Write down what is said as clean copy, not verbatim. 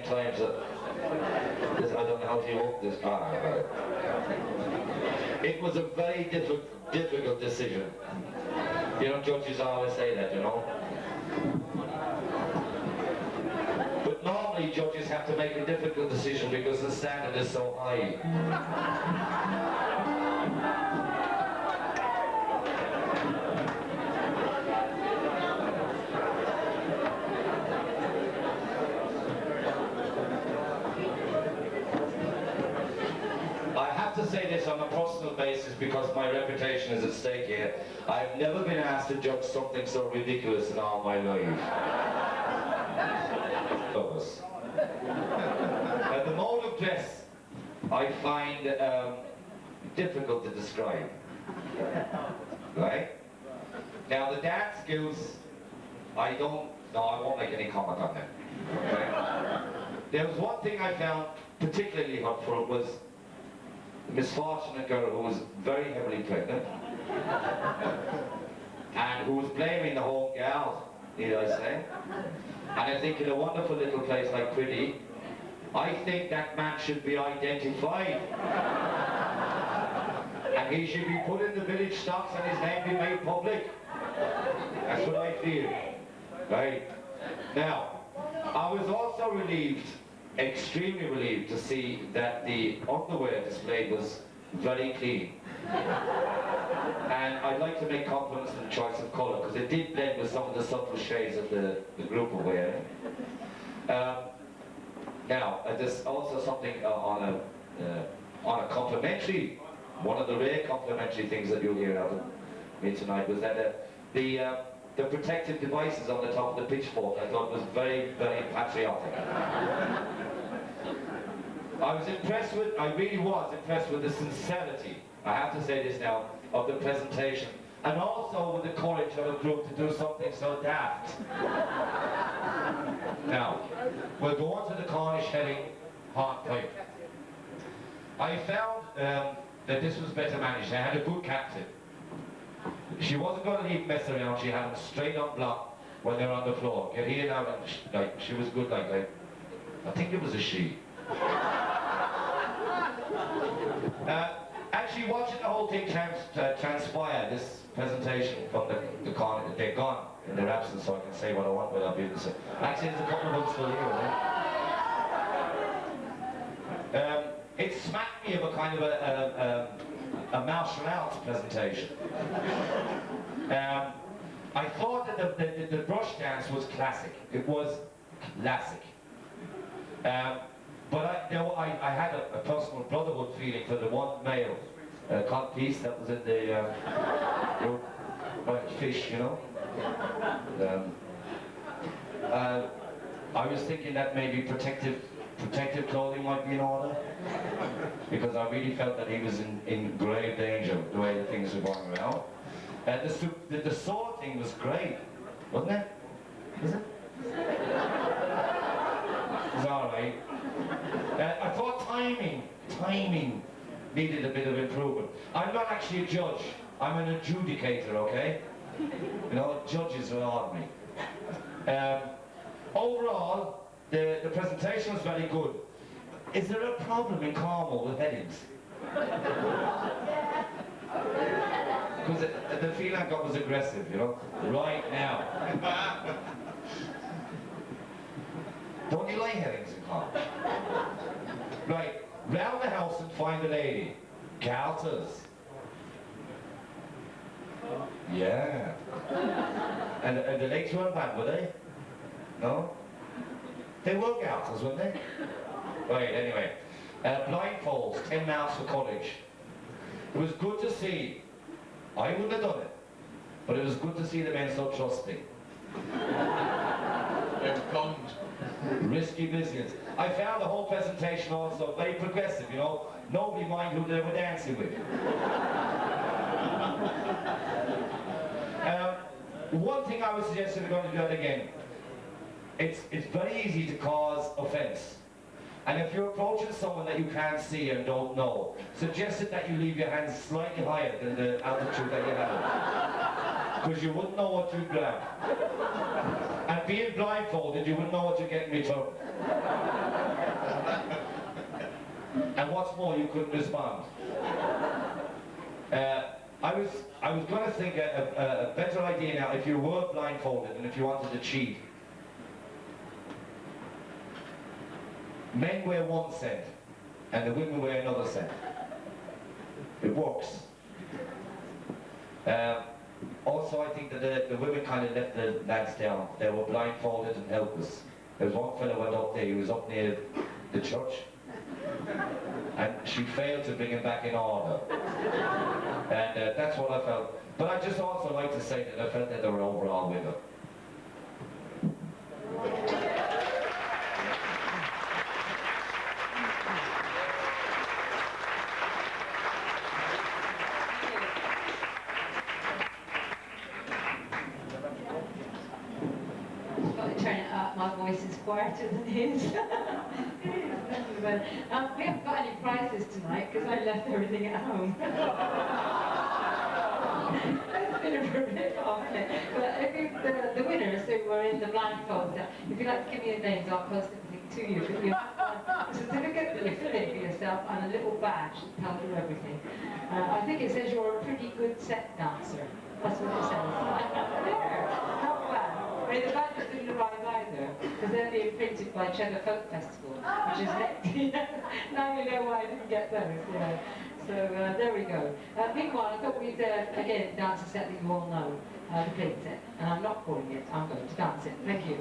times that I don't know how to walk this. It was a very difficult decision. You know, judges always say that, you know. But normally judges have to make a difficult decision because the standard is so high. To say this on a personal basis because my reputation is at stake here. I've never been asked to judge something so ridiculous in all my life. The mode of dress I find difficult to describe. Right? Now the dance skills, I won't make any comment on them. Okay? There was one thing I found particularly hurtful was a misfortunate girl who was very heavily pregnant and who was blaming the whole gal, need I say. And I think in a wonderful little place like Priddy, I think that man should be identified. And he should be put in the village stocks and his name be made public. That's what I feel. Right? Now, I was also relieved, extremely relieved to see that the underwear displayed was very clean. And I'd like to make compliments on the choice of colour because it did blend with some of the subtle shades of the group were wearing. Now, there's also something on a complimentary, one of the rare complimentary things that you'll hear out of me tonight was that the protective devices on the top of the pitchfork I thought was very, very patriotic. I really was impressed with the sincerity, I have to say this now, of the presentation, and also with the courage of a group to do something so daft. Now, we'll go on to the Cornish heading pipe. I found that this was better managed. They had a good captain. She wasn't going to leave mess around, she had them straight on block when they were on the floor. Get here now, like, she was good like that. I think it was a she. Actually watching the whole thing transpire, this presentation from the Cornish, they're gone in their absence, so I can say what I want without being able to say. Actually, there's a couple of them still here, right? It smacked me of a kind of a martial arts presentation. I thought that the brush dance was classic. It was classic. But I had a personal brotherhood feeling for the one male piece that was in the fish, you know. I was thinking that maybe protective clothing might be in order, because I really felt that he was in grave danger the way the things were going around. The sword thing was great, wasn't it? Was it? It was all right. I thought timing needed a bit of improvement. I'm not actually a judge, I'm an adjudicator, okay? You know, judges are ordinary. Overall, the presentation was very good. Is there a problem in Cornwall with headings? Because the feeling I got was aggressive, you know? Right now. Don't you like headings in Cornwall? Right, round the house and find a lady. Garters. Yeah. And the legs weren't bad, were they? No? They were garters, weren't they? Right, anyway. Blindfolds, 10 miles for college. It was good to see. I wouldn't have done it. But it was good to see the men so trusting. They were conned. Risky business. I found the whole presentation also very progressive, you know. Nobody minded who they were dancing with. One thing I would suggest if we're going to do that again, it's very easy to cause offence. And if you're approaching someone that you can't see and don't know, suggest it that you leave your hands slightly higher than the altitude that you have. Because you wouldn't know what you'd grab. And being blindfolded, you wouldn't know what you're getting in return. what's more, you couldn't respond. I was going to think a better idea now if you were blindfolded and if you wanted to cheat. Men wear one scent and the women wear another scent. It works. Also, I think that the women kind of let the lads down. They were blindfolded and helpless. There was one fellow went up there, he was up near the church, and she failed to bring him back in order. And that's what I felt. But I'd just also like to say that I felt that they were overall winner. My voice is quieter than his. But, we haven't got any prizes tonight because I left everything at home. It's been a bit off, isn't it? But if the winners who were in the blindfold, if you'd like to give me your names, I'll post everything to you. But you have a certificate that you fill in for yourself and a little badge that tells you everything. I think it says you're a pretty good set dancer. That's what it says. There, not bad. I mean, the badges didn't arrive either, because they're being printed by Cheddar Folk Festival, which is next. Now you know why I didn't get those, yeah. So there we go. Meanwhile, I thought we'd again dance a set that you all know, the Priddy set, and I'm not calling it, I'm going to dance it. Thank you.